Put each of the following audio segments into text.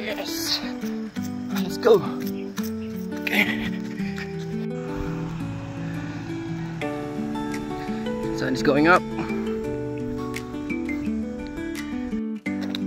Yes. Let's go. Okay. Sun is going up.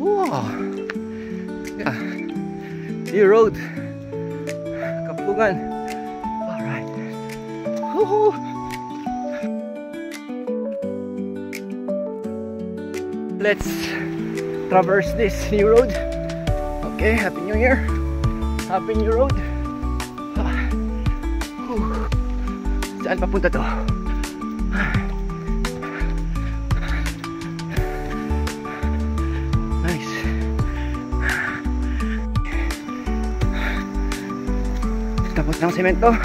Wow. Yeah. New road. Kapulungan. Alright. Woohoo. Let's traverse this new road. Okay, Happy New Year. Happy New Road. Saan papunta to? Nice. Tapos ng semento.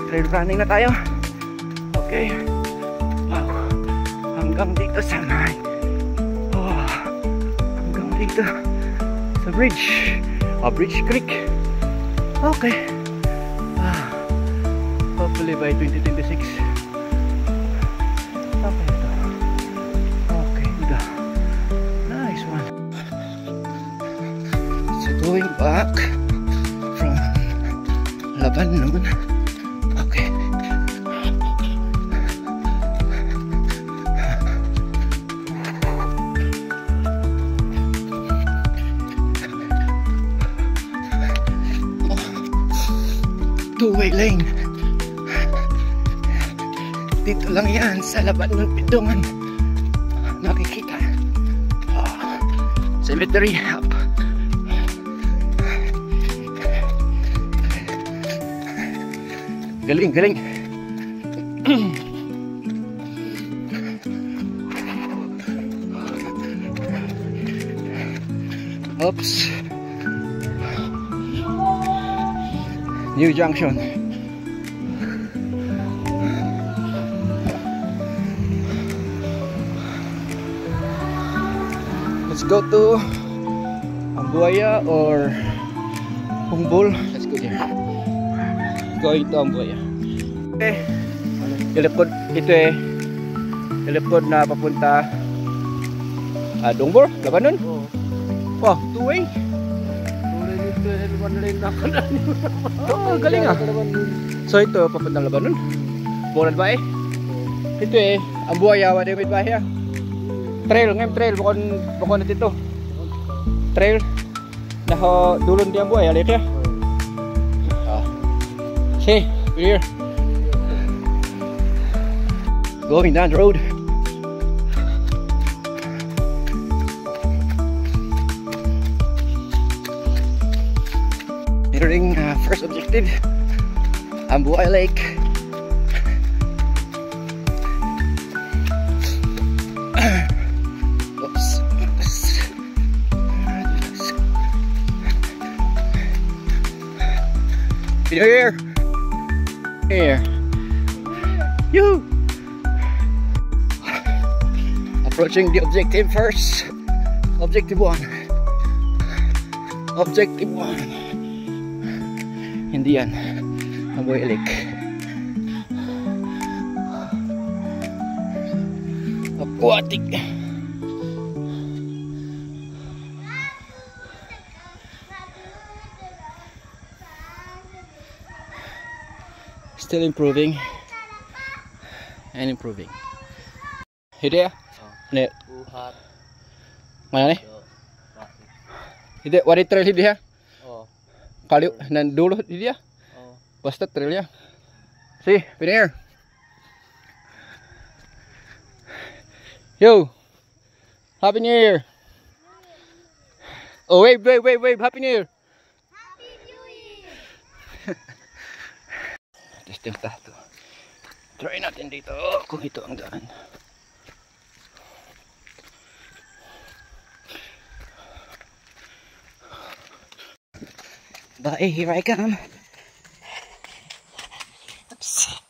Trail running na tayo. Okay. Wow. Hanggang dito sa may. Oh. Hanggang dito sa bridge. Bridge Creek. Okay. Hopefully by 2026. Okay ito. Okay, good. Nice one. So going back from Labanon. Okay. Two-way lane. Dito lang yan sa Labanon, Pidongan. Nakikita. Cemetery up. Galing, galing. Oops. New junction. Let's go to Ambuaya or Pungbol. Let's go there. Going to Ambuaya. Okay. Ilipod ito ilipod na papunta Dongbor, Labanon. Wow, two-way. Oh, galing ah. So ito papuntang Labanon. Bulan ba Ito Ambuaya wa David ba trail ngem trail bukon dito. Trail nah dulun di Ambuaya lihat ya. Okay, we're here. Going down the road. Entering first objective, Ambuaya Lake. Oops. Here. You. Approaching the objective first. Objective 1. Objective 1. Hindi yan Ambuaya Lake. Aquatic. Still improving and improving. Hindi ne mana nih hindi wari trail hindi kali nan dulu di dia. Basta trailnya. See, been here. Yo. Happy New Year. Oh, wave. Happy New Year. Happy New Year. Testing tato. Try natin dito kung ito ang daan. Bye, here I come. Oops.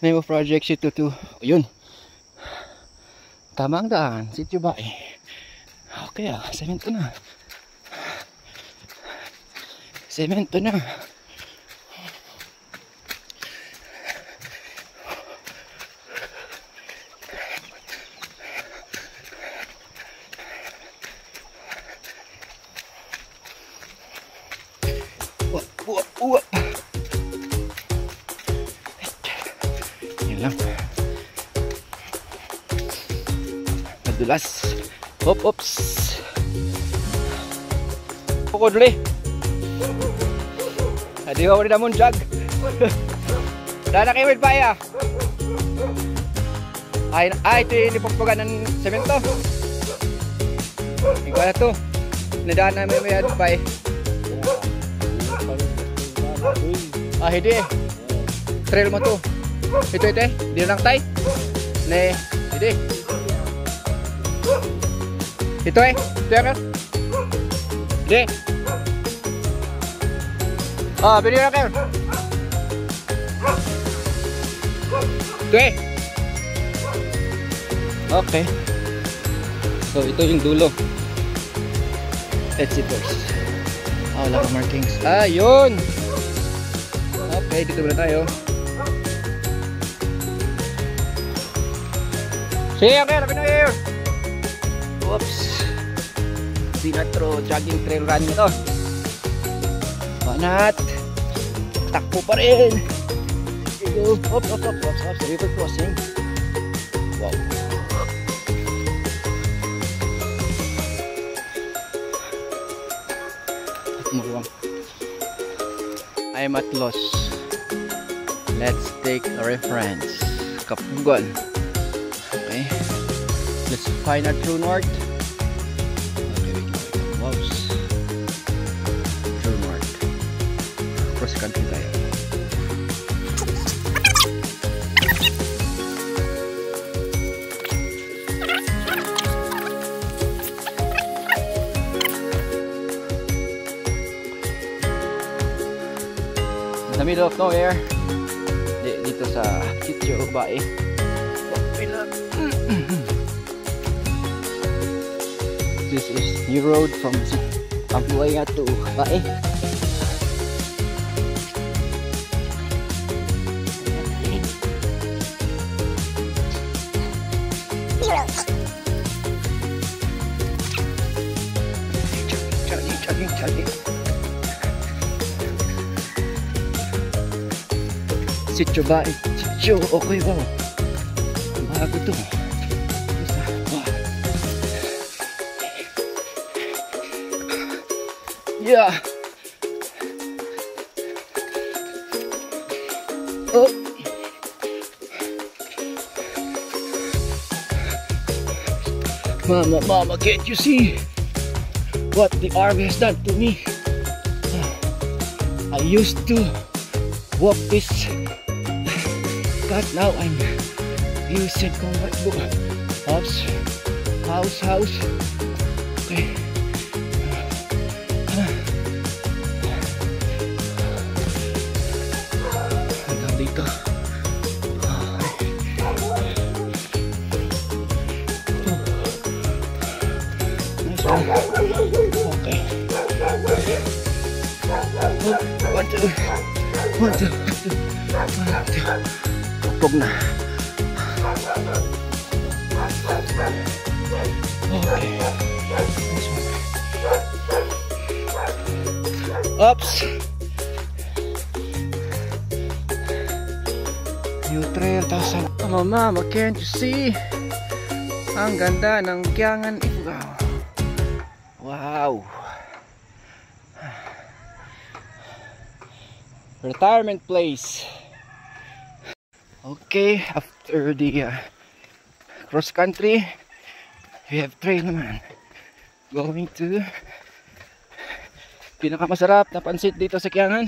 Name of project, Sitio 2. Yun. Tamang daan, Sitio Bae. Okay semento na. Semento na. Uwap. Yan lang. Madulas. Ops. Pukudli. Adi ko rin naman jag. Dana kayo pa ya. Ito yung nipagpagan ng semento. Ikaw na to. Nadaan namin may pa eh. Hindi eh. Trail mo to. Ito eh. Di lang tay. Ne, hindi. Ito eh. Ito yan. Hindi. Bili na kayo. Ito eh. Okay. So ito yung dulo. Let's see first. Wala akong markings. Yun. Okay, dito muna tayo. Sige, okay, lapin na kayo. Oops. Sinatro jogging trail run nito. Banat. Takbo pa rin. Oops. River crossing. Wow. I'm at loss. Let's take a reference. Kapugan. Okay. Let's find our true north. Okay, wait. Whoops. True north. Cross country tayo. In the middle of nowhere. Dito sa Sitio Bae. This is new road from Pampanga to Bae. Chugging. Sitio Bae. Sitio, okay ba? Bago to. Yeah. Oh. Mama, can't you see what the army has done to me? I used to walk this path, now I'm using combat book. House. Okay. Hanggang dito. Nice one. Okay. One, two. Pugpog na. Okay. Nice one. Oops. New trail, tasan. Oh mama, can't you see? Ang ganda ng Kiangan Ifugao. Wow. Retirement place. Okay, after the cross country, we have trail naman. Going to pinakamasarap na pansit dito sa Kiangan.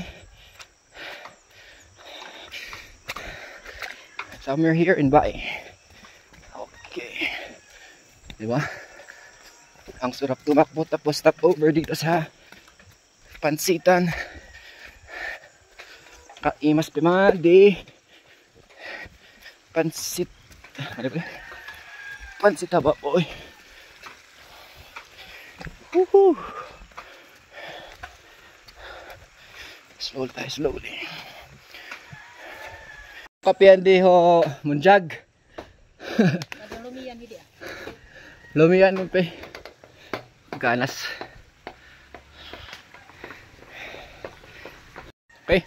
Somewhere here in Bae. Okay. Diba? Ang sarap tumakbo tapos stop over dito sa pansitan. Kaimas Pimadi. Pansit. Ano ba? Pansit Hababoy. Woohoo! Slowly tayo, slowly. Kapian di ho munjag. Lumiyan hindi ah. Lumiyan mo pe. Ganas. Okay,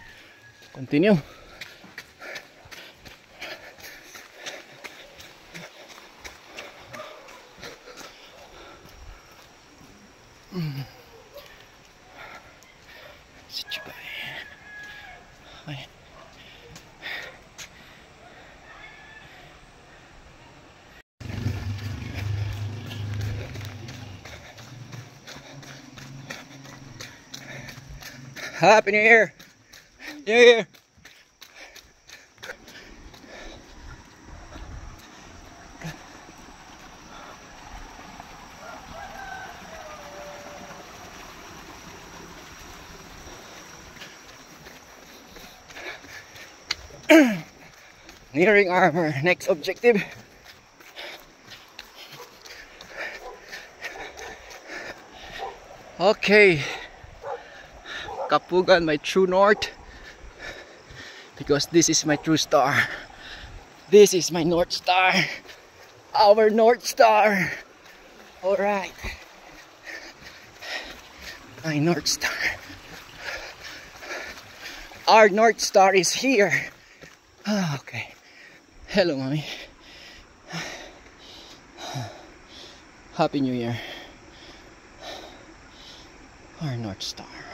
continue. Okay. Happy New Year! New Year! Nearing our next objective. Okay, Kapugan, my true north, because this is my true star. This is my North Star, our North Star. All right, my North Star. Our North Star is here. Okay. Hello, mommy. Happy New Year. Our North Star.